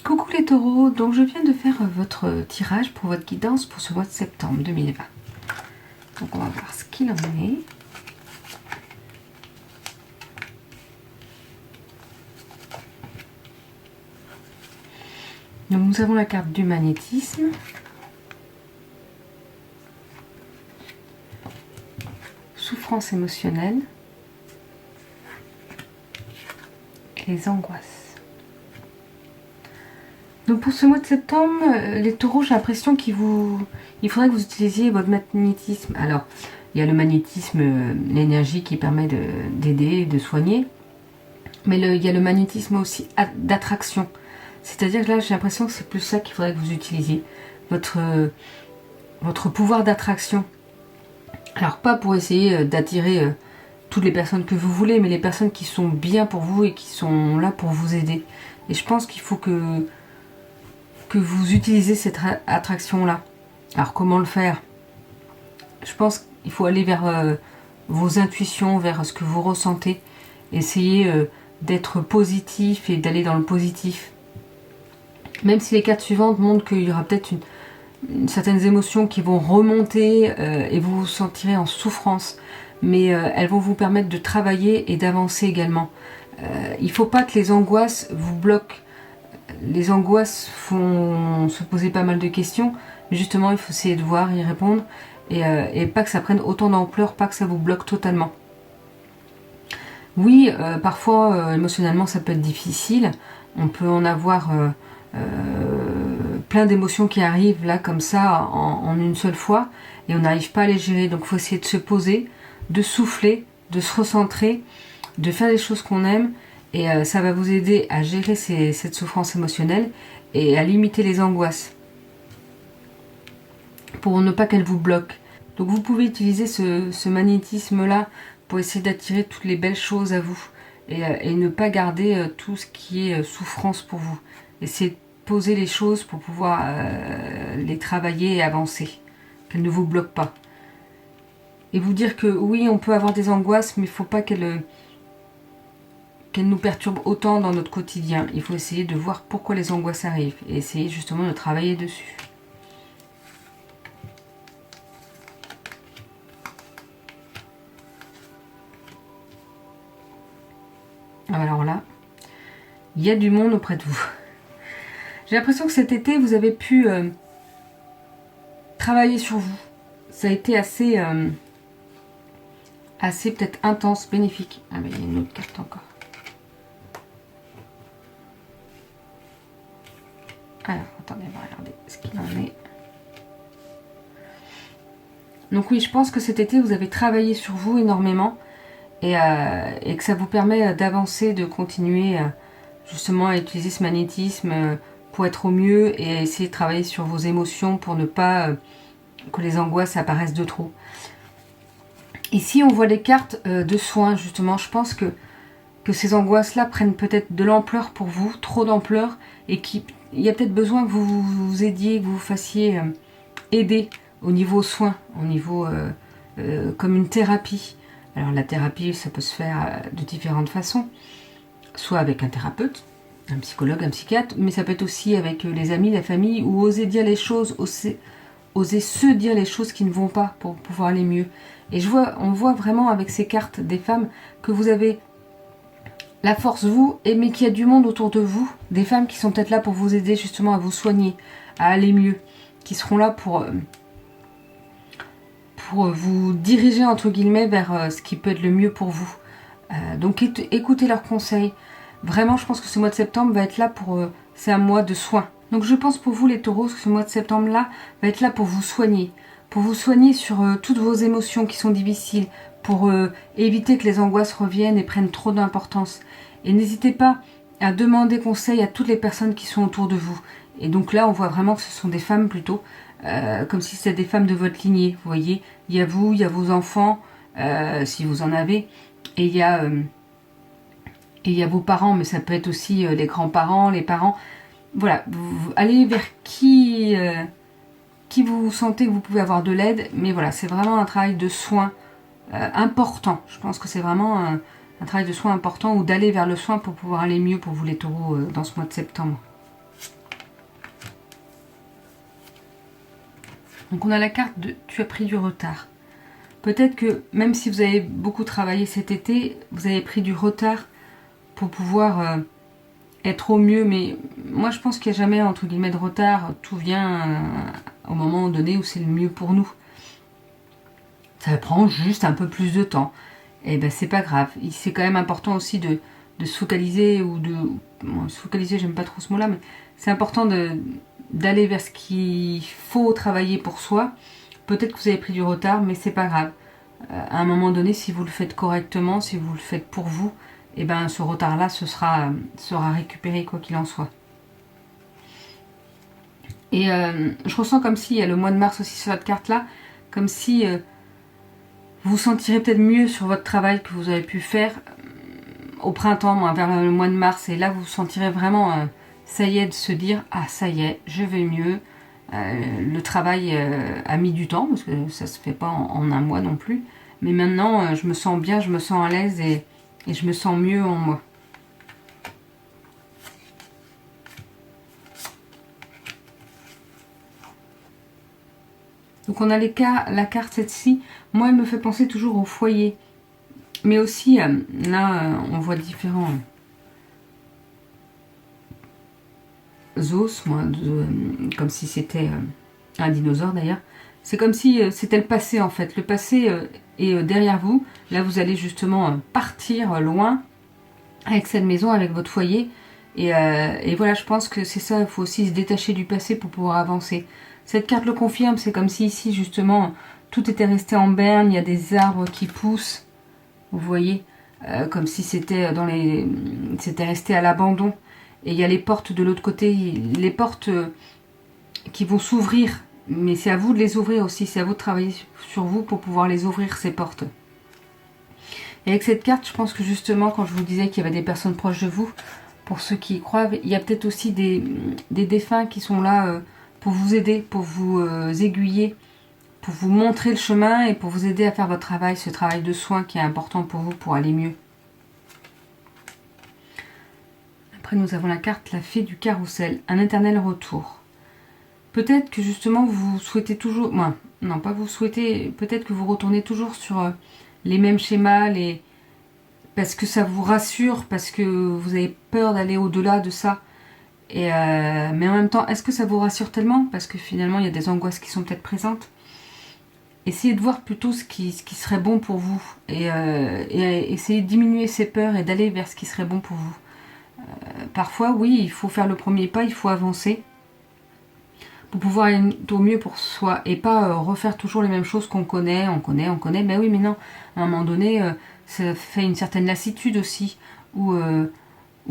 Coucou les taureaux, donc je viens de faire votre tirage pour votre guidance pour ce mois de septembre 2020. Donc on va voir ce qu'il en est. Donc nous avons la carte du magnétisme. Souffrance émotionnelle. Et les angoisses. Donc pour ce mois de septembre, les taureaux, j'ai l'impression il faudrait que vous utilisiez votre magnétisme. Alors, il y a le magnétisme, l'énergie qui permet d'aider, de soigner. Mais il y a le magnétisme aussi d'attraction. C'est-à-dire que là, j'ai l'impression que c'est plus ça qu'il faudrait que vous utilisiez. Votre pouvoir d'attraction. Alors, pas pour essayer d'attirer toutes les personnes que vous voulez, mais les personnes qui sont bien pour vous et qui sont là pour vous aider. Et je pense qu'il faut que vous utilisez cette attraction-là. Alors comment le faire? Je pense qu'il faut aller vers vos intuitions, vers ce que vous ressentez. Essayez d'être positif et d'aller dans le positif. Même si les cartes suivantes montrent qu'il y aura peut-être certaines émotions qui vont remonter et vous vous sentirez en souffrance. Mais elles vont vous permettre de travailler et d'avancer également. Il ne faut pas que les angoisses vous bloquent. Les angoisses font se poser pas mal de questions, mais justement il faut essayer de voir, y répondre, et pas que ça prenne autant d'ampleur, pas que ça vous bloque totalement. Oui, parfois émotionnellement ça peut être difficile, on peut en avoir plein d'émotions qui arrivent là comme ça en une seule fois, et on n'arrive pas à les gérer, donc il faut essayer de se poser, de souffler, de se recentrer, de faire les choses qu'on aime. Et ça va vous aider à gérer cette souffrance émotionnelle et à limiter les angoisses pour ne pas qu'elles vous bloquent. Donc vous pouvez utiliser ce magnétisme-là pour essayer d'attirer toutes les belles choses à vous et ne pas garder tout ce qui est souffrance pour vous. Essayez de poser les choses pour pouvoir les travailler et avancer, qu'elles ne vous bloquent pas. Et vous dire que oui, on peut avoir des angoisses, mais il ne faut pas qu'elles nous perturbent autant dans notre quotidien. Il faut essayer de voir pourquoi les angoisses arrivent et essayer justement de travailler dessus. Alors là, il y a du monde auprès de vous. J'ai l'impression que cet été, vous avez pu travailler sur vous. Ça a été assez peut-être intense, bénéfique. Ah mais il y a une autre carte encore. Alors, attendez, on va regarder ce qu'il en est. Donc oui, je pense que cet été, vous avez travaillé sur vous énormément et que ça vous permet d'avancer, de continuer justement à utiliser ce magnétisme pour être au mieux et à essayer de travailler sur vos émotions pour ne pas que les angoisses apparaissent de trop. Ici, on voit les cartes de soins, justement. Je pense que ces angoisses-là prennent peut-être de l'ampleur pour vous, trop d'ampleur, et qu'il y a peut-être besoin que vous vous aidiez, que vous vous fassiez aider au niveau soins, au niveau comme une thérapie. Alors la thérapie, ça peut se faire de différentes façons, soit avec un thérapeute, un psychologue, un psychiatre, mais ça peut être aussi avec les amis, la famille, ou oser dire les choses, oser se dire les choses qui ne vont pas pour pouvoir aller mieux. Et on voit vraiment avec ces cartes des femmes que vous avez la force vous, mais qu'il y a du monde autour de vous, des femmes qui sont peut-être là pour vous aider justement à vous soigner, à aller mieux, qui seront là pour vous diriger entre guillemets vers ce qui peut être le mieux pour vous. Donc écoutez leurs conseils. Vraiment, je pense que ce mois de septembre va être là c'est un mois de soins. Donc je pense pour vous les taureaux, que ce mois de septembre-là va être là pour vous soigner sur toutes vos émotions qui sont difficiles, pour éviter que les angoisses reviennent et prennent trop d'importance. Et n'hésitez pas à demander conseil à toutes les personnes qui sont autour de vous. Et donc là, on voit vraiment que ce sont des femmes plutôt, comme si c'était des femmes de votre lignée. Vous voyez, il y a vous, il y a vos enfants, si vous en avez, et il y a vos parents, mais ça peut être aussi les grands-parents, les parents. Voilà, vous allez vers qui vous sentez que vous pouvez avoir de l'aide, mais voilà, c'est vraiment un travail de soin important. Je pense que c'est vraiment un travail de soin important, ou d'aller vers le soin pour pouvoir aller mieux pour vous les taureaux dans ce mois de septembre. Donc on a la carte de tu as pris du retard. Peut-être que même si vous avez beaucoup travaillé cet été, vous avez pris du retard pour pouvoir être au mieux. Mais moi je pense qu'il n'y a jamais entre guillemets de retard. Tout vient au moment donné où c'est le mieux pour nous. Ça prend juste un peu plus de temps. Et ben c'est pas grave. C'est quand même important aussi de se focaliser ou de... Bon, se focaliser, j'aime pas trop ce mot-là, mais c'est important d'aller vers ce qu'il faut travailler pour soi. Peut-être que vous avez pris du retard, mais c'est pas grave. À un moment donné, si vous le faites correctement, si vous le faites pour vous, et ben ce retard-là sera récupéré quoi qu'il en soit. Et je ressens comme s'il y a le mois de mars aussi sur cette carte-là, comme si vous vous sentirez peut-être mieux sur votre travail que vous avez pu faire au printemps, vers le mois de mars. Et là, vous vous sentirez vraiment, ça y est, de se dire, ah ça y est, je vais mieux. Le travail a mis du temps, parce que ça se fait pas en un mois non plus. Mais maintenant, je me sens bien, je me sens à l'aise et je me sens mieux en moi. Donc on a la carte celle-ci. Moi, elle me fait penser toujours au foyer. Mais aussi, là, on voit différents os, moi, comme si c'était un dinosaure d'ailleurs. C'est comme si c'était le passé en fait. Le passé est derrière vous. Là, vous allez justement partir loin avec cette maison, avec votre foyer. Et voilà, je pense que c'est ça. Il faut aussi se détacher du passé pour pouvoir avancer. Cette carte le confirme. C'est comme si ici, justement, tout était resté en berne. Il y a des arbres qui poussent. Vous voyez, comme si c'était c'était resté à l'abandon. Et il y a les portes de l'autre côté, les portes qui vont s'ouvrir. Mais c'est à vous de les ouvrir aussi, c'est à vous de travailler sur vous pour pouvoir les ouvrir, ces portes. Et avec cette carte, je pense que justement, quand je vous disais qu'il y avait des personnes proches de vous, pour ceux qui y croient, il y a peut-être aussi des défunts qui sont là pour vous aider, pour vous aiguiller, pour vous montrer le chemin et pour vous aider à faire votre travail, ce travail de soin qui est important pour vous pour aller mieux. Après, nous avons la carte, la fée du carrousel, un éternel retour. Peut-être que justement, vous souhaitez toujours... non, pas vous souhaitez... Peut-être que vous retournez toujours sur les mêmes schémas, parce que ça vous rassure, parce que vous avez peur d'aller au-delà de ça. Mais en même temps, est-ce que ça vous rassure tellement? Parce que finalement, il y a des angoisses qui sont peut-être présentes. Essayez de voir plutôt ce qui serait bon pour vous. Et essayez de diminuer ces peurs et d'aller vers ce qui serait bon pour vous. Parfois, oui, il faut faire le premier pas, il faut avancer pour pouvoir aller au mieux pour soi et pas refaire toujours les mêmes choses qu'on connaît, mais oui, mais non, à un moment donné, ça fait une certaine lassitude aussi, où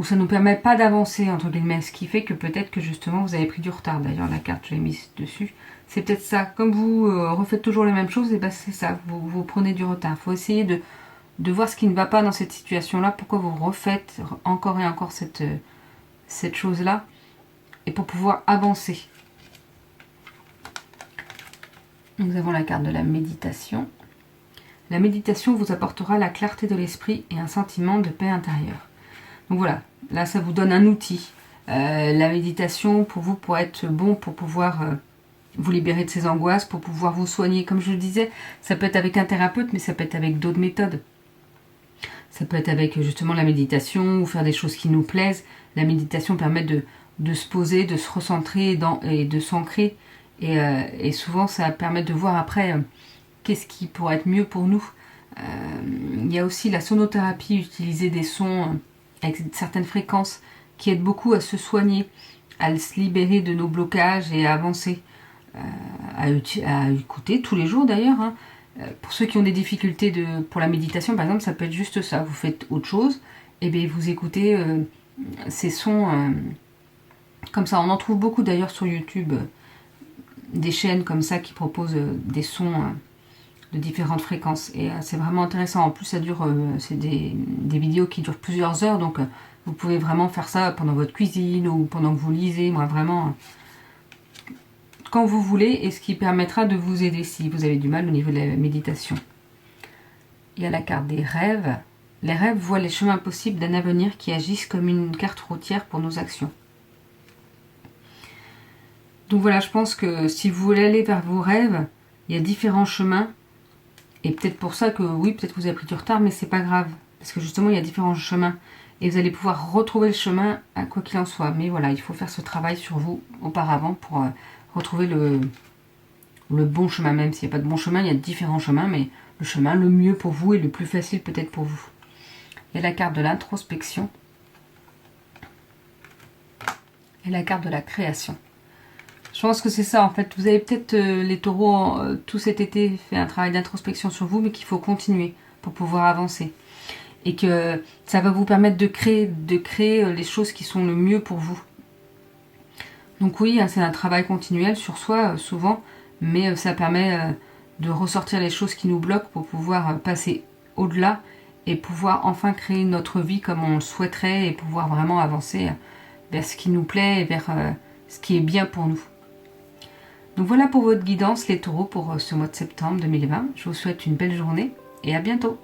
ça ne nous permet pas d'avancer, entre guillemets, ce qui fait que peut-être que justement vous avez pris du retard. D'ailleurs, la carte, je l'ai mise dessus, c'est peut-être ça, comme vous refaites toujours les mêmes choses, et ben c'est ça, vous prenez du retard. Il faut essayer de voir ce qui ne va pas dans cette situation-là, pourquoi vous refaites encore et encore cette chose-là, et pour pouvoir avancer. Nous avons la carte de la méditation. La méditation vous apportera la clarté de l'esprit et un sentiment de paix intérieure. Donc voilà, là ça vous donne un outil. La méditation pour vous pourrait être bon pour pouvoir vous libérer de ces angoisses, pour pouvoir vous soigner. Comme je le disais, ça peut être avec un thérapeute, mais ça peut être avec d'autres méthodes. Ça peut être avec justement la méditation ou faire des choses qui nous plaisent. La méditation permet de se poser, de se recentrer et de s'ancrer. Et souvent, ça permet de voir après qu'est-ce qui pourrait être mieux pour nous. Il y a aussi la sonothérapie, utiliser des sons avec certaines fréquences qui aident beaucoup à se soigner, à se libérer de nos blocages et à avancer. À écouter tous les jours d'ailleurs. Pour ceux qui ont des difficultés pour la méditation, par exemple, ça peut être juste ça. Vous faites autre chose, et bien vous écoutez ces sons comme ça. On en trouve beaucoup d'ailleurs sur YouTube, des chaînes comme ça qui proposent des sons de différentes fréquences. Et c'est vraiment intéressant. En plus, ça dure, c'est des vidéos qui durent plusieurs heures, donc vous pouvez vraiment faire ça pendant votre cuisine ou pendant que vous lisez. Moi, vraiment... quand vous voulez, et ce qui permettra de vous aider si vous avez du mal au niveau de la méditation. Il y a la carte des rêves. Les rêves voient les chemins possibles d'un avenir qui agissent comme une carte routière pour nos actions. Donc voilà, je pense que si vous voulez aller vers vos rêves, il y a différents chemins. Et peut-être pour ça que oui, peut-être que vous avez pris du retard, mais c'est pas grave. Parce que justement, il y a différents chemins. Et vous allez pouvoir retrouver le chemin à quoi qu'il en soit. Mais voilà, il faut faire ce travail sur vous auparavant pour retrouver le bon chemin. Même s'il n'y a pas de bon chemin, il y a différents chemins, mais le chemin le mieux pour vous et le plus facile peut-être pour vous. Il y a la carte de l'introspection et la carte de la création. Je pense que c'est ça en fait. Vous avez peut-être les taureaux tout cet été fait un travail d'introspection sur vous, mais qu'il faut continuer pour pouvoir avancer. Et que ça va vous permettre de créer les choses qui sont le mieux pour vous. Donc oui, c'est un travail continuel sur soi souvent, mais ça permet de ressortir les choses qui nous bloquent pour pouvoir passer au-delà et pouvoir enfin créer notre vie comme on le souhaiterait et pouvoir vraiment avancer vers ce qui nous plaît et vers ce qui est bien pour nous. Donc voilà pour votre guidance les taureaux pour ce mois de septembre 2020. Je vous souhaite une belle journée et à bientôt.